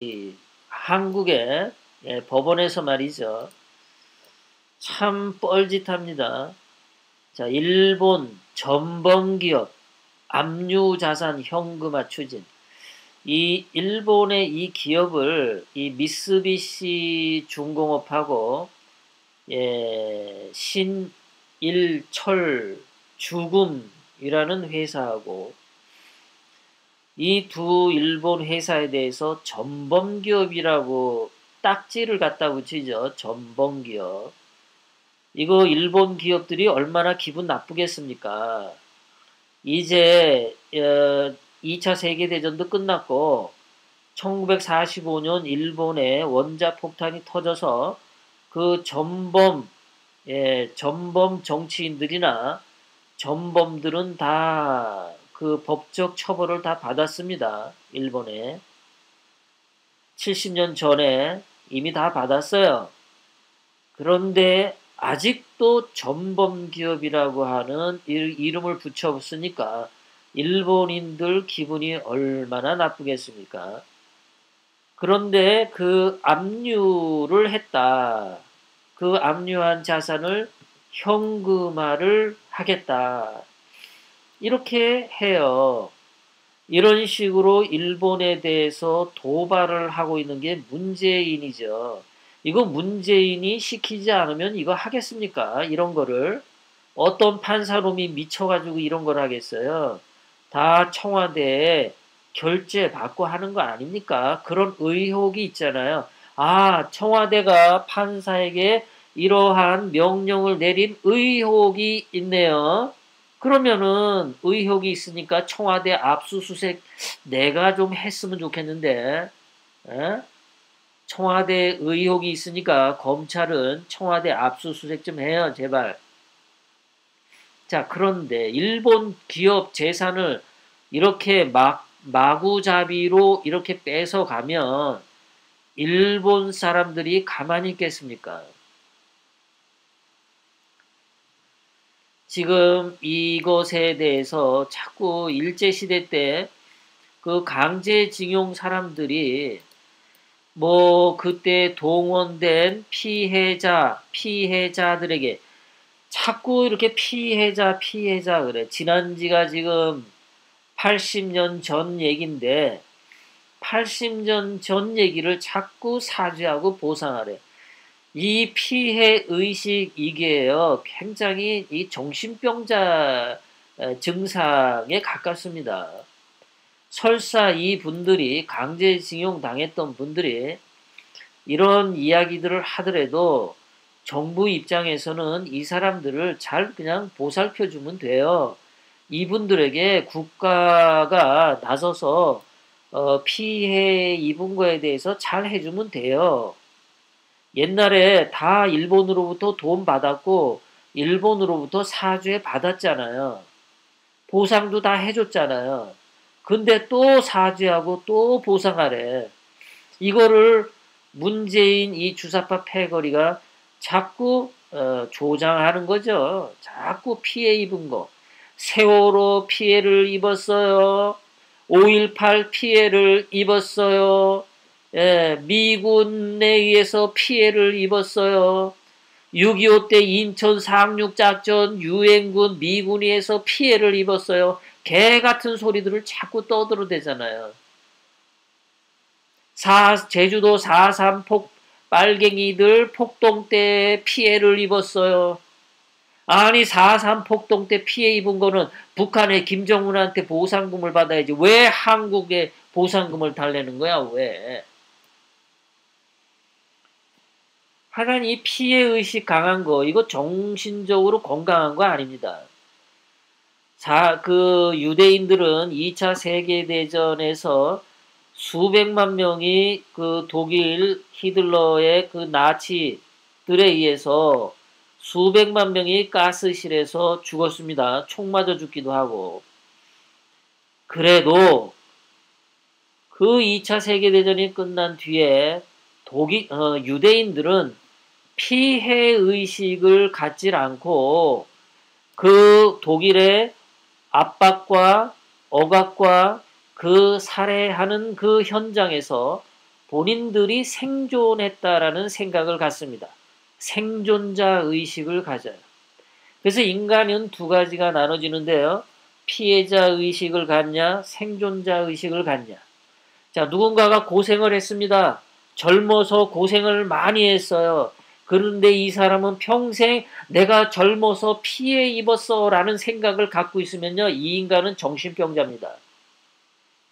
이 한국의 법원에서 말이죠. 참 뻘짓합니다. 자, 일본 전범기업 압류자산 현금화 추진. 이 일본의 이 기업을 이 미쓰비시 중공업하고 신일철 주금이라는 회사하고 이 두 일본 회사에 대해서 전범기업이라고 딱지를 갖다 붙이죠. 전범기업. 이거 일본 기업들이 얼마나 기분 나쁘겠습니까? 이제 2차 세계대전도 끝났고 1945년 일본의 원자폭탄이 터져서 그 전범 정치인들이나 전범들은 다 그 법적 처벌을 다 받았습니다. 일본에. 70년 전에 이미 다 받았어요. 그런데 아직도 전범기업이라고 하는 이름을 붙여봤으니까 일본인들 기분이 얼마나 나쁘겠습니까? 그런데 그 압류를 했다. 그 압류한 자산을 현금화를 하겠다. 이렇게 해요. 이런 식으로 일본에 대해서 도발을 하고 있는 게 문재인이죠. 이거 문재인이 시키지 않으면 이거 하겠습니까? 이런 거를. 어떤 판사놈이 미쳐가지고 이런 걸 하겠어요. 다 청와대에 결제 받고 하는 거 아닙니까? 그런 의혹이 있잖아요. 아, 청와대가 판사에게 이러한 명령을 내린 의혹이 있네요. 그러면은 의혹이 있으니까 청와대 압수수색 내가 좀 했으면 좋겠는데, 에? 청와대 의혹이 있으니까 검찰은 청와대 압수수색 좀 해요, 제발. 자, 그런데 일본 기업 재산을 이렇게 마구잡이로 이렇게 뺏어가면 일본 사람들이 가만히 있겠습니까? 지금 이것에 대해서 자꾸 일제시대 때 그 강제징용 사람들이 뭐 그때 동원된 피해자들에게 자꾸 이렇게 피해자 그래. 지난 지가 지금 80년 전 얘긴데 80년 전 얘기를 자꾸 사죄하고 보상하래. 이 피해 의식 이게요. 굉장히 이 정신병자 증상에 가깝습니다. 설사 이 분들이 강제징용 당했던 분들이 이런 이야기들을 하더라도 정부 입장에서는 이 사람들을 잘 그냥 보살펴 주면 돼요. 이분들에게 국가가 나서서 피해 입은 거에 대해서 잘 해주면 돼요. 옛날에 다 일본으로부터 돈 받았고 일본으로부터 사죄 받았잖아요. 보상도 다 해줬잖아요. 근데 또 사죄하고 또 보상하래. 이거를 문재인 이 주사파 패거리가 자꾸 조장하는 거죠. 자꾸 피해 입은 거. 세월호 피해를 입었어요. 5.18 피해를 입었어요. 미군에 의해서 피해를 입었어요. 6.25 때 인천 상륙작전 유엔군 미군에 의해서 피해를 입었어요. 개 같은 소리들을 자꾸 떠들어대잖아요. 제주도 4.3 빨갱이들 폭동 때 피해를 입었어요. 아니 4.3 폭동 때 피해 입은 거는 북한의 김정은한테 보상금을 받아야지. 왜 한국에 보상금을 달래는 거야? 왜? 하여간 이 피해의식 강한 거 이거 정신적으로 건강한 거 아닙니다. 그 유대인들은 2차 세계대전에서 수백만 명이 그 독일 히틀러의 그 나치들에 의해서 수백만 명이 가스실에서 죽었습니다. 총 맞아 죽기도 하고. 그래도 그 2차 세계대전이 끝난 뒤에 유대인들은 피해의식을 갖질 않고 그 독일의 압박과 억압과 그 살해하는 그 현장에서 본인들이 생존했다라는 생각을 갖습니다. 생존자 의식을 가져요. 그래서 인간은 두 가지가 나눠지는데요. 피해자 의식을 갖냐, 생존자 의식을 갖냐. 자, 누군가가 고생을 했습니다. 젊어서 고생을 많이 했어요. 그런데 이 사람은 평생 내가 젊어서 피해 입었어 라는 생각을 갖고 있으면요, 이 인간은 정신병자입니다.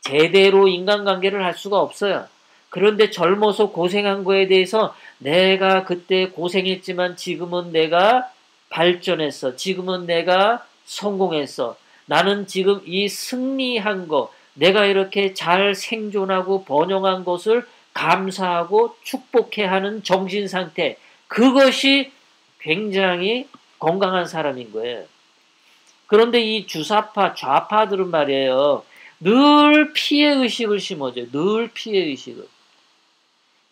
제대로 인간관계를 할 수가 없어요. 그런데 젊어서 고생한 거에 대해서 내가 그때 고생했지만 지금은 내가 발전했어. 지금은 내가 성공했어. 나는 지금 이 승리한 거, 내가 이렇게 잘 생존하고 번영한 것을 감사하고 축복해 하는 정신 상태. 그것이 굉장히 건강한 사람인 거예요. 그런데 이 주사파, 좌파들은 말이에요. 늘 피해의식을 심어줘요. 늘 피해의식을.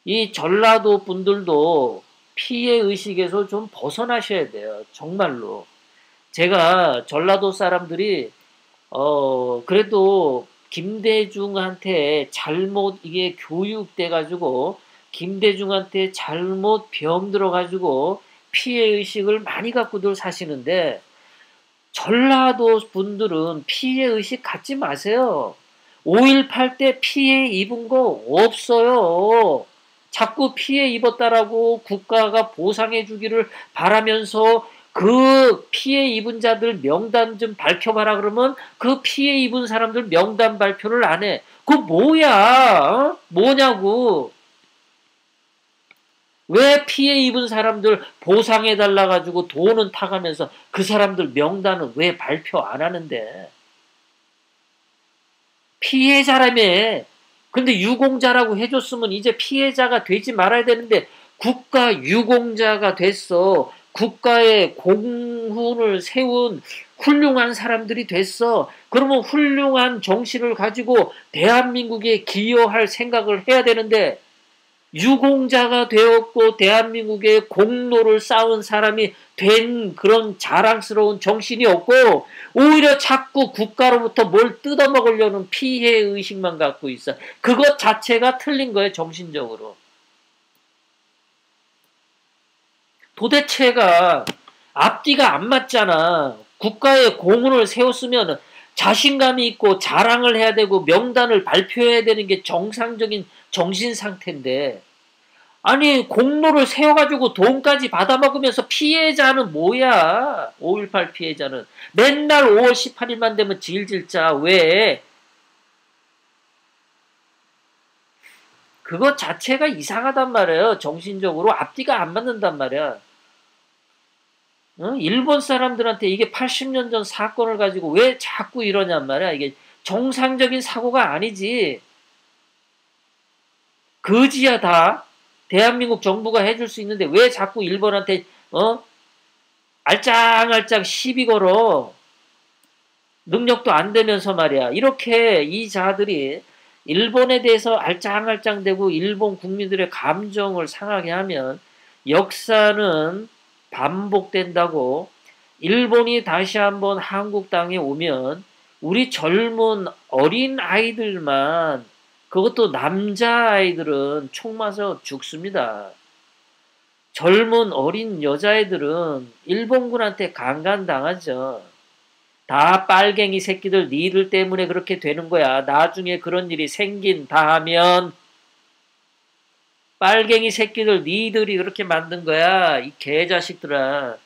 이 전라도 분들도 피해의식에서 좀 벗어나셔야 돼요. 정말로. 제가 전라도 사람들이 그래도 김대중한테 잘못 이게 교육돼가지고 김대중한테 잘못 병들어가지고 피해의식을 많이 갖고들 사시는데 전라도 분들은 피해의식 갖지 마세요. 5.18 때 피해 입은 거 없어요. 자꾸 피해 입었다라고 국가가 보상해 주기를 바라면서 그 피해 입은 자들 명단 좀 밝혀봐라 그러면 그 피해 입은 사람들 명단 발표를 안 해. 그거 뭐야? 뭐냐고. 왜 피해 입은 사람들 보상해달라 가지고 돈은 타가면서 그 사람들 명단은 왜 발표 안 하는데? 피해자라며. 근데 유공자라고 해줬으면 이제 피해자가 되지 말아야 되는데 국가 유공자가 됐어. 국가의 공훈을 세운 훌륭한 사람들이 됐어. 그러면 훌륭한 정신을 가지고 대한민국에 기여할 생각을 해야 되는데 유공자가 되었고 대한민국의 공로를 쌓은 사람이 된 그런 자랑스러운 정신이 없고 오히려 자꾸 국가로부터 뭘 뜯어먹으려는 피해의식만 갖고 있어. 그것 자체가 틀린 거예요. 정신적으로. 도대체가 앞뒤가 안 맞잖아. 국가의 공헌을 세웠으면 자신감이 있고 자랑을 해야 되고 명단을 발표해야 되는 게 정상적인 정신 상태인데 아니 공로를 세워가지고 돈까지 받아먹으면서 피해자는 뭐야? 5.18 피해자는 맨날 5월 18일만 되면 질질 짜. 왜? 그것 자체가 이상하단 말이에요. 정신적으로 앞뒤가 안 맞는단 말이야. 일본 사람들한테 이게 80년 전 사건을 가지고 왜 자꾸 이러냔 말이야. 이게 정상적인 사고가 아니지. 거지야 다. 대한민국 정부가 해줄 수 있는데 왜 자꾸 일본한테 알짱알짱 시비 걸어. 능력도 안 되면서 말이야. 이렇게 이 자들이 일본에 대해서 알짱알짱대고 일본 국민들의 감정을 상하게 하면 역사는 반복된다고. 일본이 다시 한번 한국 땅에 오면 우리 젊은 어린 아이들만 그것도 남자아이들은 총 맞아 죽습니다. 젊은 어린 여자애들은 일본군한테 강간당하죠. 다 빨갱이 새끼들 니들 때문에 그렇게 되는 거야. 나중에 그런 일이 생긴다 하면 빨갱이 새끼들 니들이 그렇게 만든 거야. 이 개자식들아.